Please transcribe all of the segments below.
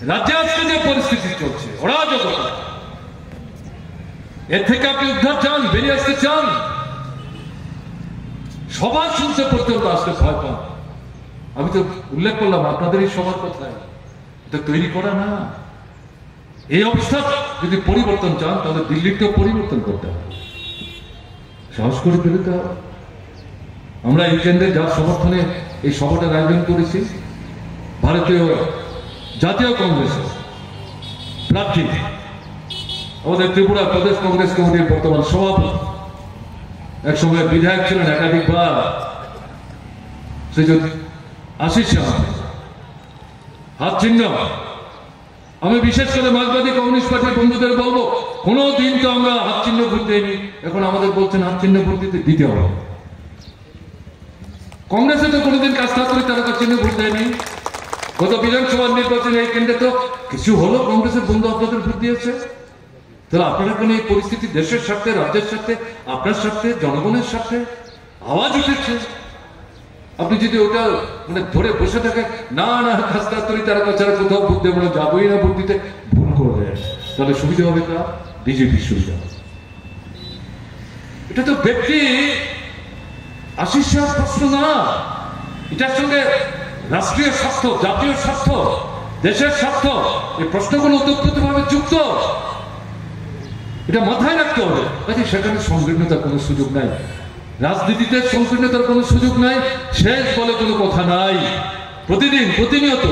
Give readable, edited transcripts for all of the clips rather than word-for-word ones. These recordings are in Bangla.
রাজ্যে আজকে যে পরিস্থিতি চলছে অরাজকতা, এর থেকে আপনি উদ্ধার চান, বেরিয়ে আসতে চান, সবার শুনতে পর্যন্ত আসতে ভয় পান। আমি তো উল্লেখ করলাম আপনাদের এই সবার কথায়, এটা তৈরি করা না। এই অবস্থা যদি পরিবর্তন চান তাহলে দিল্লিতেও পরিবর্তন করতে হবে, সাহস করে বেরোতে হবে। আমরা এই কেন্দ্রে যার সমর্থনে এই সভাটার আয়োজন করেছি, ভারতীয় জাতীয় কংগ্রেসের প্রার্থী, আমাদের ত্রিপুরা প্রদেশ কংগ্রেস কমিটির বর্তমান সভাপতি, একসময় বিধায়ক ছিলেন একাধিকবার, সে যদি আশিস হাত চিহ্ন। আমি বিশেষ করে মার্কসবাদী কমিউনিস্ট পার্টির বন্ধুদের বলবো, কোনো দিন তো আমরা হাত চিহ্ন ভোট দেয়নি, এখন আমাদের বলছেন হাত চিহ্ন ভোট দিতে হবে। কংগ্রেসে তো কোনোদিন কাজটা করে তারা কাজ চিহ্ন ভোট দেয়নি। গত বিধানসভার নির্বাচনে এই কেন্দ্রে তো কিছু হলো, কংগ্রেসের বন্ধু আপনাদের ভোট দিয়েছে। তাহলে আপনারা কোনো এই পরিস্থিতি দেশের স্বার্থে, রাজ্যের স্বার্থে, আপনার স্বার্থে, জনগণের স্বার্থে আওয়াজ উঠেছে। আপনি যদি ওটা মানে ধরে বসে থাকেন, না না খাস্তা তরি তারা ছাড়া কোথাও ভোট দেবো না, যাবোই না ভোট দিতে, ভুল করবে, তাহলে সুবিধা হবে তা বিজেপির সুবিধা। এটা তো ব্যক্তি আশিস প্রশ্ন না, এটার সঙ্গে রাষ্ট্রীয় স্বার্থ, জাতীয় স্বার্থ, দেশের স্বার্থ, এই প্রশ্নগুলো ওতপ্রোতভাবে যুক্ত। এটা মাথায় রাখতে হবে। কাজে সেখানে সংকীর্ণতার কোনো সুযোগ নাই, রাজনীতিতে সংকীর্ণতার কোনো সুযোগ নাই, শেষ বলে কোনো কথা নাই। প্রতিদিন প্রতিনিয়ত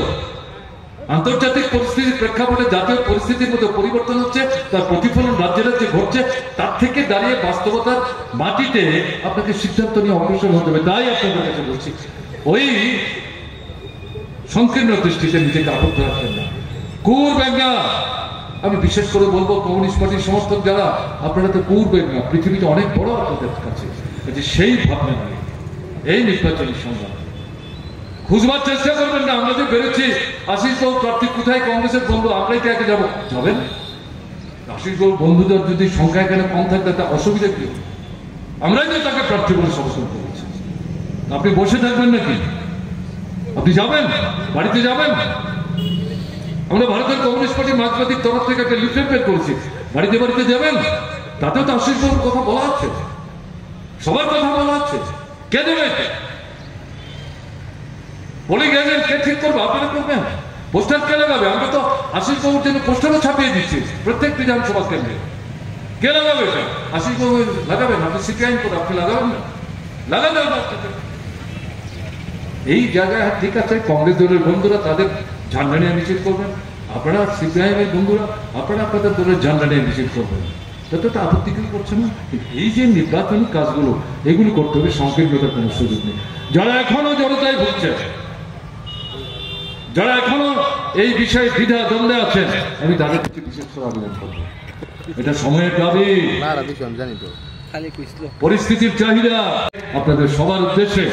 আন্তর্জাতিক পরিস্থিতির প্রেক্ষাপটে জাতীয় পরিস্থিতির মধ্যে পরিবর্তন হচ্ছে, তার প্রতিফলন রাজ্যে রাজ্যে ঘটছে। তার থেকে দাঁড়িয়ে বাস্তবতার মাটিতে আপনাকে সিদ্ধান্ত নিয়ে অগ্রসর হতে হবে। তাই আপনাদের কাছে বলছি, ওই সংকীর্ণ দৃষ্টিতে নিজেকে আবদ্ধ রাখবেন না, করবেন না। আমি বিশেষ করে বলবো কমিউনিস্ট পার্টির সমর্থক যারা, আপনারা তো করবেন না, পৃথিবীতে অনেক বড় আপনাদের কাছে, সেই ভাবনা নিয়ে এই নির্বাচনী সংগ্রাম খুঁজবার চেষ্টা করবেন না। আমরা যে বেরোচ্ছি, আশিস বাবু প্রার্থী কোথায়, কংগ্রেসের বন্ধু, আমরাই তো একে যাবো, যাবেন। আশিস বাবু বন্ধুদের যদি সংখ্যা এখানে কম থাকতে তা অসুবিধা কি? আমরাই তো তাকে প্রার্থী বলে সমর্থন করেছি। আপনি বসে থাকবেন নাকি? আপনি যাবেন, বাড়িতে যাবেন। আমরা ভারতের কমিউনিস্ট পার্টি মার্কসবাদীর তরফ থেকে একটা লিফলেট বের করেছি, বাড়িতে বাড়িতে যাবেন। তাতেও তো আশিস বাবুর কথা বলা হচ্ছে, সবার কথা বলা হচ্ছে। কে দেবে? বলে গেলেন কে ঠিক করবে? আপনারা করবেন। পোস্টার কে লাগাবে? আমরা তো আশিস বাবুর জন্য পোস্টারও ছাপিয়ে দিচ্ছি প্রত্যেক বিধানসভা কেন্দ্রে। কে লাগাবে এটা? আশিস বাবু লাগাবেন, আপনি সিপিআইএম করে আপনি লাগাবেন না, লাগাবেন। এই জায়গায় ঠিক আছে, কংগ্রেস দলের বন্ধুরা তাদের ঝান্ডা নিয়ে মিছিল করবেন, আপনারা সিপিআইএম এর বন্ধুরা আপনারা আপনাদের দলের ঝান্ডা নিয়ে মিছিল করবেন, ততটা আপত্তি কেউ করছে না। এই যে নির্বাচনী কাজগুলো, এগুলো করতে হবে, সংকীর্ণতার কোনো সুযোগ নেই। যারা এখনো জড়তায় ভুগছে, যারা এখনো এই বিষয়ে দ্বিধা দ্বন্দ্বে আছেন, আমি তাদের কাছে বিশেষ করে আবেদন করবো, এটা সময়ের দাবি, পরিস্থিতির চাহিদা। আপনাদের সবার উদ্দেশ্যে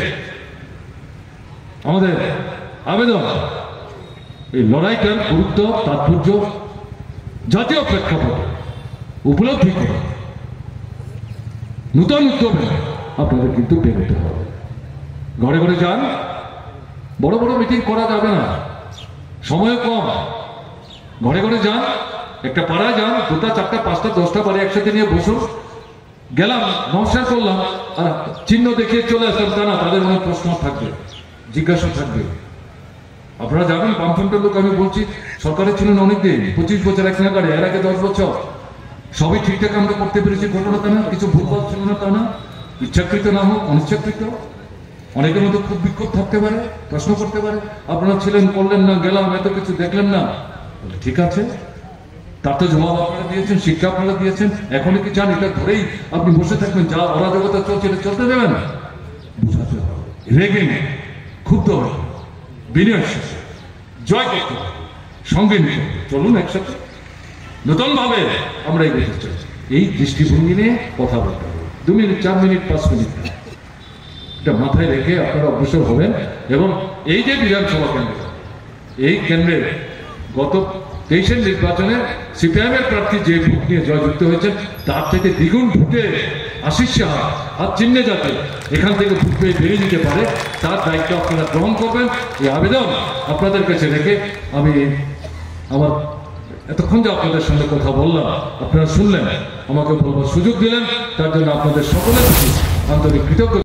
আমাদের আবেদন, এই লড়াইটার গুরুত্ব, তাৎপর্য জাতীয় প্রেক্ষাপটে উপলব্ধি করে নূতন উদ্যমে আপনাদের কিন্তু বেরোতে হবে। ঘরে ঘরে যান, বড় বড় মিটিং করা যাবে না, সময় কম। ঘরে ঘরে যান, একটা পাড়ায় যান, 2টা 4টা 5টা 10টা বাড়ি একসাথে নিয়ে বসুন। গেলাম, নমস্কার করলাম আর চিহ্ন দেখিয়ে চলে আসলাম তা না, তাদের মনে প্রশ্ন থাকবে, জিজ্ঞাসা থাকবে। আপনারা যাবেন, বামফ্রন্টের লোক আমি বলছি, সরকারে ছিলেন অনেকদিন, 25 বছর এক নাগারে, এর আগে 10 বছর, সবই ঠিকঠাক আমরা করতে পেরেছি, ঘটনা তা না, কিছু ভুলভাল ছিল না তা না, ইচ্ছাকৃত না হোক অনিচ্ছাকৃত। অনেকের মধ্যে খুব বিক্ষোভ থাকতে পারে, প্রশ্ন করতে পারে, আপনারা ছিলেন, করলেন না, গেলাম, এত কিছু দেখলেন না, ঠিক আছে, তার তো জবাব আপনারা দিয়েছেন, শিক্ষা আপনারা দিয়েছেন। এখনই কি চান এটা ধরেই আপনি বসে থাকবেন? যা অরাজকতা চলছে এটা চলতে দেবেন? বুঝাতে হবে, রেগে নেই, ক্ষুব্ধ হবে, বিনয়ের সাথে জয় করতে হবে, সঙ্গে নিয়ে চলুন একসাথে নতুন ভাবে আমরা এগোতে চাই। এই দৃষ্টিভঙ্গি নিয়ে কথা বলতে হবে। 2 মিনিট, 4 মিনিট, 5 মিনিট এটা মাথায় রেখে আপনারা অগ্রসর হবেন। এবং এই যে বিধানসভা কেন্দ্র, এই কেন্দ্রের গত 23-এর নির্বাচনে সিপিআইএম এর প্রার্থী যে ভোট নিয়ে জয়যুক্ত হয়েছেন, তার থেকে দ্বিগুণ ভোটে আশিস সাহা হাত চিহ্নে যাতে এখান থেকে ভোট পেয়ে বেরিয়ে দিতে পারে, তার দায়িত্ব আপনারা গ্রহণ করবেন। এই আবেদন আপনাদের কাছে রেখে আমি আমার এতক্ষণ যে আপনাদের সঙ্গে কথা বললাম, আপনারা শুনলেন, আমাকে বলবার সুযোগ দিলেন, তার জন্য আপনাদের সকলের প্রতি আন্তরিক কৃতজ্ঞতা।